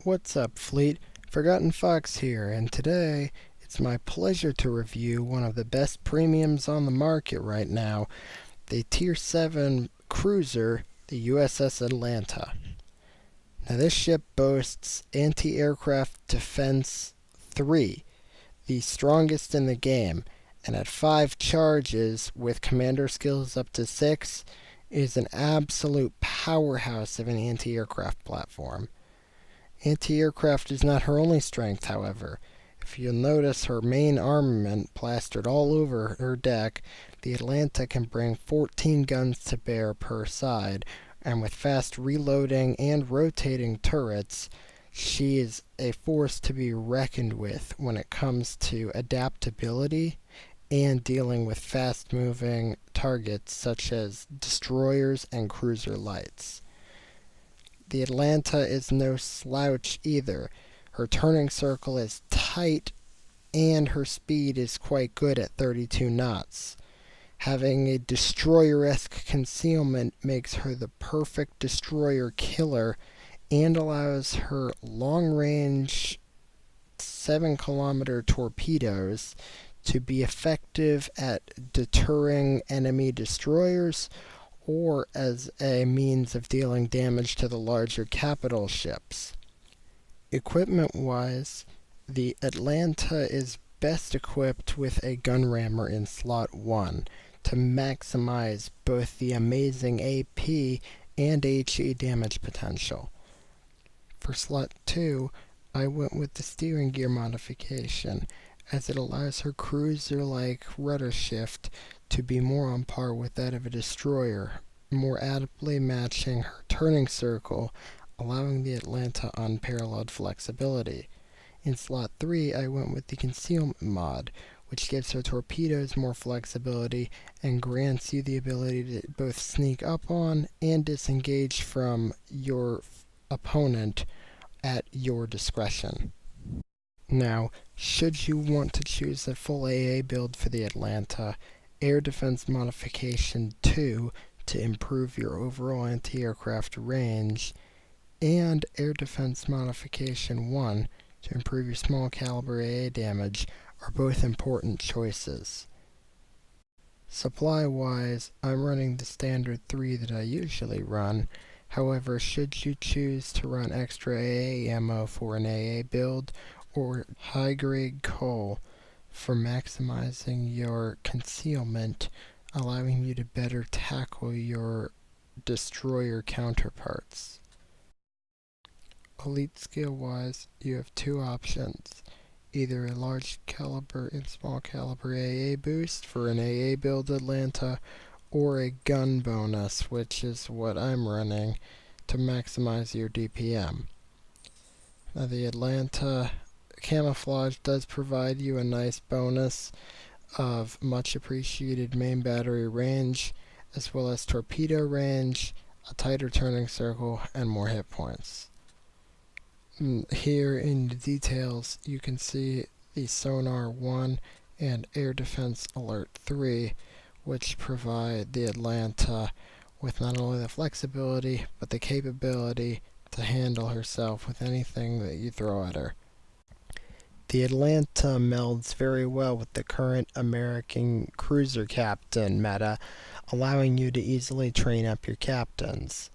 What's up, Fleet? Forgotten Fox here, and today it's my pleasure to review one of the best premiums on the market right now, the Tier 7 cruiser, the USS Atlanta. Now, this ship boasts anti-aircraft defense 3, the strongest in the game, and at 5 charges with commander skills up to 6, is an absolute powerhouse of an anti-aircraft platform. Anti-aircraft is not her only strength, however. If you'll notice her main armament plastered all over her deck, the Atlanta can bring 14 guns to bear per side, and with fast reloading and rotating turrets, she is a force to be reckoned with when it comes to adaptability and dealing with fast-moving targets such as destroyers and cruiser lights. The Atlanta is no slouch either. Her turning circle is tight and her speed is quite good at 32 knots. Having a destroyer-esque concealment makes her the perfect destroyer killer and allows her long-range 7-kilometer torpedoes to be effective at deterring enemy destroyers or as a means of dealing damage to the larger capital ships. Equipment-wise, the Atlanta is best equipped with a gun rammer in slot 1 to maximize both the amazing AP and HE damage potential. For slot 2, I went with the steering gear modification, as it allows her cruiser-like rudder shift to be more on par with that of a destroyer, more aptly matching her turning circle, allowing the Atlanta unparalleled flexibility. In slot 3, I went with the concealment mod, which gives her torpedoes more flexibility and grants you the ability to both sneak up on and disengage from your opponent at your discretion. Now, should you want to choose a full AA build for the Atlanta, Air Defense Modification 2 to improve your overall anti-aircraft range, and Air Defense Modification 1 to improve your small caliber AA damage are both important choices. Supply-wise, I'm running the standard 3 that I usually run. However, should you choose to run extra AA ammo for an AA build, or high-grade coal for maximizing your concealment, allowing you to better tackle your destroyer counterparts. Elite skill-wise, you have 2 options. Either a large caliber and small caliber AA boost for an AA build Atlanta, or a gun bonus, which is what I'm running, to maximize your DPM. Now, the Atlanta camouflage does provide you a nice bonus of much appreciated main battery range, as well as torpedo range, a tighter turning circle, and more hit points. Here in the details, you can see the Sonar 1 and Air Defense Alert 3, which provide the Atlanta with not only the flexibility, but the capability to handle herself with anything that you throw at her. The Atlanta melds very well with the current American cruiser captain meta, allowing you to easily train up your captains.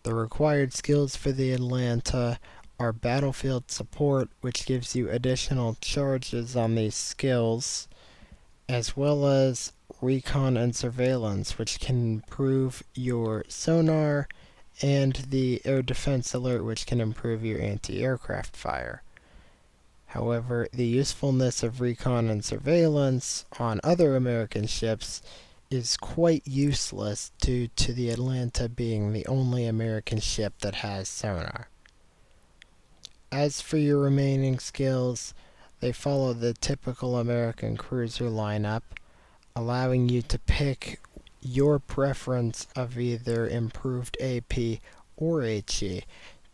The required skills for the Atlanta are battlefield support, which gives you additional charges on these skills, as well as recon and surveillance, which can improve your sonar, and the air defense alert, which can improve your anti-aircraft fire. However, the usefulness of recon and surveillance on other American ships is quite useless due to the Atlanta being the only American ship that has sonar. As for your remaining skills, they follow the typical American cruiser lineup, allowing you to pick your preference of either improved AP or HE,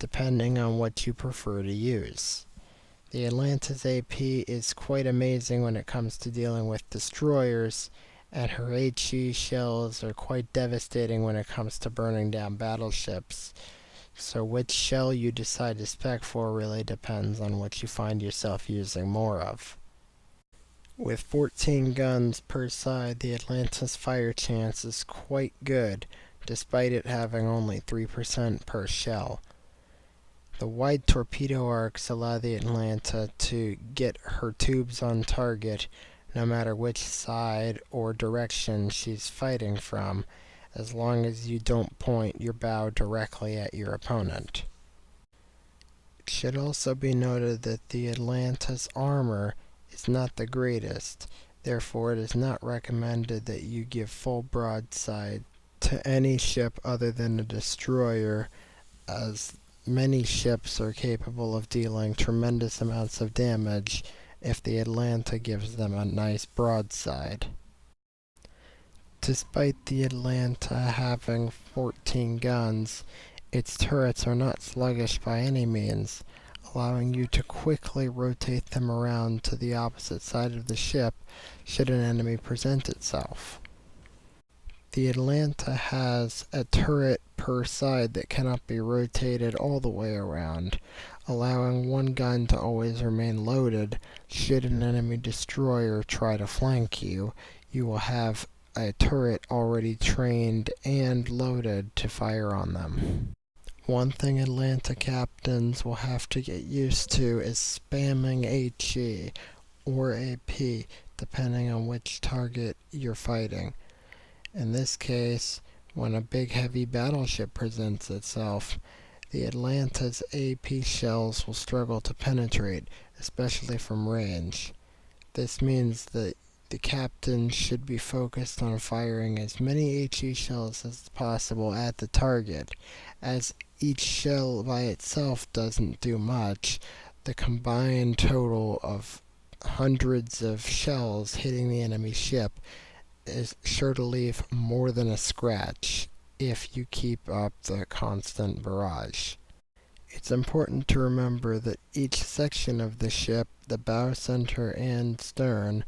depending on what you prefer to use. The Atlanta's AP is quite amazing when it comes to dealing with destroyers, and her HE shells are quite devastating when it comes to burning down battleships. So which shell you decide to spec for really depends on what you find yourself using more of. With 14 guns per side, the Atlanta's fire chance is quite good, despite it having only 3% per shell. The wide torpedo arcs allow the Atlanta to get her tubes on target no matter which side or direction she's fighting from, as long as you don't point your bow directly at your opponent. It should also be noted that the Atlanta's armor is not the greatest, therefore it is not recommended that you give full broadside to any ship other than a destroyer, as many ships are capable of dealing tremendous amounts of damage if the Atlanta gives them a nice broadside. Despite the Atlanta having 14 guns, its turrets are not sluggish by any means, allowing you to quickly rotate them around to the opposite side of the ship should an enemy present itself. The Atlanta has a turret per side that cannot be rotated all the way around, allowing one gun to always remain loaded. Should an enemy destroyer try to flank you, you will have a turret already trained and loaded to fire on them. One thing Atlanta captains will have to get used to is spamming HE or AP, depending on which target you're fighting. In this case, when a big heavy battleship presents itself, the Atlanta's AP shells will struggle to penetrate, especially from range. This means that the captain should be focused on firing as many HE shells as possible at the target. As each shell by itself doesn't do much, the combined total of hundreds of shells hitting the enemy ship is sure to leave more than a scratch if you keep up the constant barrage. It's important to remember that each section of the ship, the bow, center, and stern,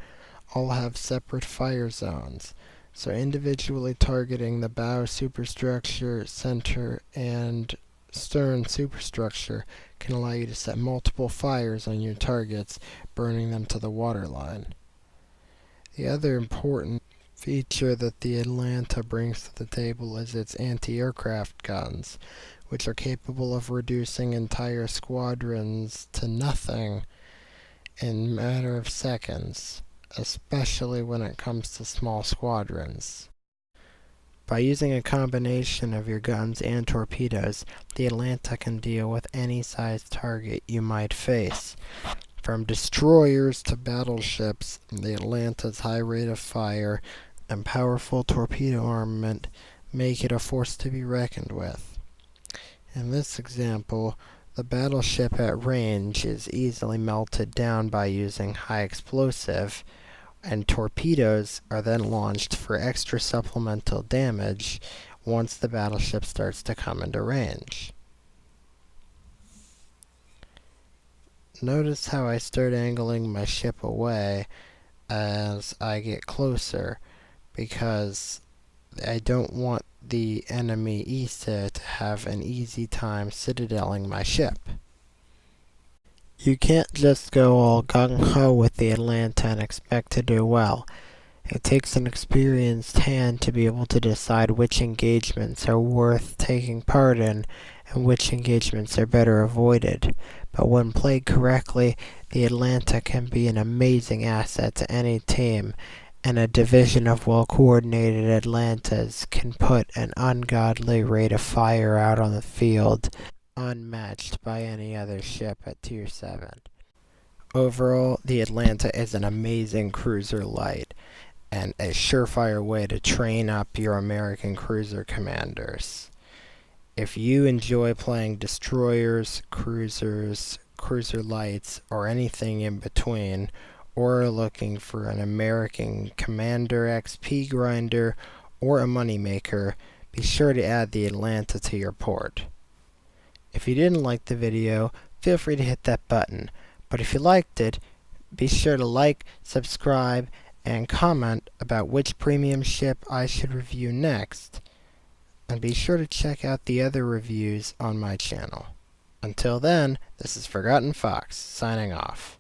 all have separate fire zones, so individually targeting the bow superstructure, center, and stern superstructure can allow you to set multiple fires on your targets, burning them to the waterline. The other important feature that the Atlanta brings to the table is its anti-aircraft guns, which are capable of reducing entire squadrons to nothing in a matter of seconds, especially when it comes to small squadrons. By using a combination of your guns and torpedoes, the Atlanta can deal with any size target you might face. From destroyers to battleships, the Atlanta's high rate of fire and powerful torpedo armament make it a force to be reckoned with. In this example, the battleship at range is easily melted down by using high explosive, and torpedoes are then launched for extra supplemental damage once the battleship starts to come into range. Notice how I start angling my ship away as I get closer, because I don't want the enemy ESA to have an easy time citadeling my ship. You can't just go all gung-ho with the Atlanta and expect to do well. It takes an experienced hand to be able to decide which engagements are worth taking part in and which engagements are better avoided. But when played correctly, the Atlanta can be an amazing asset to any team, and a division of well-coordinated Atlantas can put an ungodly rate of fire out on the field, unmatched by any other ship at Tier 7. Overall, the Atlanta is an amazing cruiser light, and a surefire way to train up your American cruiser commanders. If you enjoy playing destroyers, cruisers, cruiser lights, or anything in between, or are looking for an American commander XP grinder or a moneymaker, be sure to add the Atlanta to your port. If you didn't like the video, feel free to hit that button, but if you liked it, be sure to like, subscribe, and comment about which premium ship I should review next. and be sure to check out the other reviews on my channel. Until then, this is Forgotten Fox, signing off.